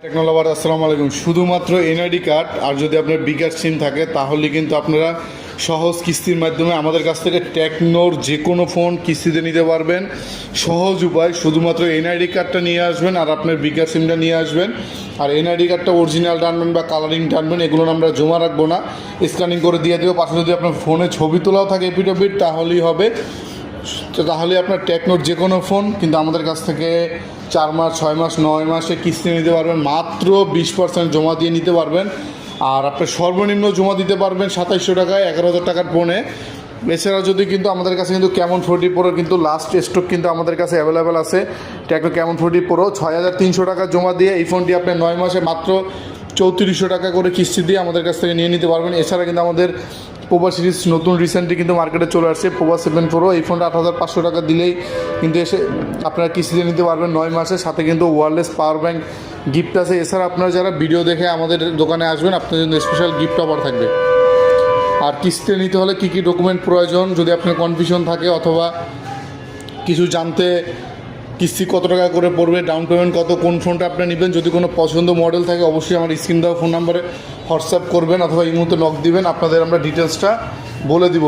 টেকনোলভার আসসালামু আলাইকুম। শুধুমাত্র এনআইডি কার্ড আর যদি আপনার বিকাশ সিম থাকে তাহলে কিন্তু আপনারা সহজ কিস্তির মাধ্যমে আমাদের কাছ থেকে টেকনোর যে কোনো ফোন কিস্তিতে নিতে পারবেন। সহজ উপায়, শুধুমাত্র এনআইডি কার্ডটা নিয়ে আসবেন আর আপনার বিকাশ সিমটা নিয়ে আসবেন। আর এনআইডি কার্ডটা অরিজিনালটা আনবেন বা কালারিং টানবেন, এগুলো আমরা জমা রাখবো না, স্ক্যানিং করে দিয়ে দেবো। পাশে যদি আপনার ফোনে ছবি তোলাও থাকে এপিট তাহলেই হবে। তো তাহলে আপনার টেকনোর যে কোনো ফোন কিন্তু আমাদের কাছ থেকে 4 মাস 6 মাস 9 মাসে কিস্তি নিতে পারবেন, মাত্র 20% জমা দিয়ে নিতে পারবেন। আর আপনার সর্বনিম্ন জমা দিতে পারবেন 2700 টাকায় 11,000 টাকার ফোনে। এছাড়া যদি কিন্তু আমাদের কাছে কিন্তু ক্যামন 40 প্রো কিন্তু লাস্ট স্টক কিন্তু আমাদের কাছে অ্যাভেলেবেল আছে। টেকনো ক্যামন 40 প্রো 6,300 টাকা জমা দিয়ে এই ফোনটি আপনি 9 মাসে মাত্র 3400 টাকা করে কিস্তি দিয়ে আমাদের কাছ থেকে নিয়ে নিতে পারবেন। এছাড়া কিন্তু আমাদের পোভা সিরিজ নতুন রিসেন্টলি কিন্তু মার্কেটে চলে আসছে, পোভা 7 প্রো। এই ফোনটা 8,500 টাকা দিলেই কিন্তু এসে আপনারা কিস্তিতে নিতে পারবেন 9 মাসের। সাথে কিন্তু ওয়্যারলেস পাওয়ার ব্যাঙ্ক গিফট আছে। এছাড়া আপনারা যারা ভিডিও দেখে আমাদের দোকানে আসবেন আপনাদের জন্য স্পেশাল গিফট অফার থাকবে। আর কিস্তিতে নিতে হলে কী কী ডকুমেন্ট প্রয়োজন যদি আপনার কনফিউশন থাকে অথবা কিছু জানতে, কিস্তি কত টাকা করে পড়বে, ডাউন পেমেন্ট কত, কোন ফোনটা আপনি নেবেন, যদি কোনো পছন্দ মডেল থাকে অবশ্যই আমার স্ক্রিন দেওয়া ফোন নাম্বারে হোয়াটসঅ্যাপ করবেন অথবা এই মুহূর্তে নক দিবেন, আপনাদের আমরা ডিটেলসটা বলে দিব।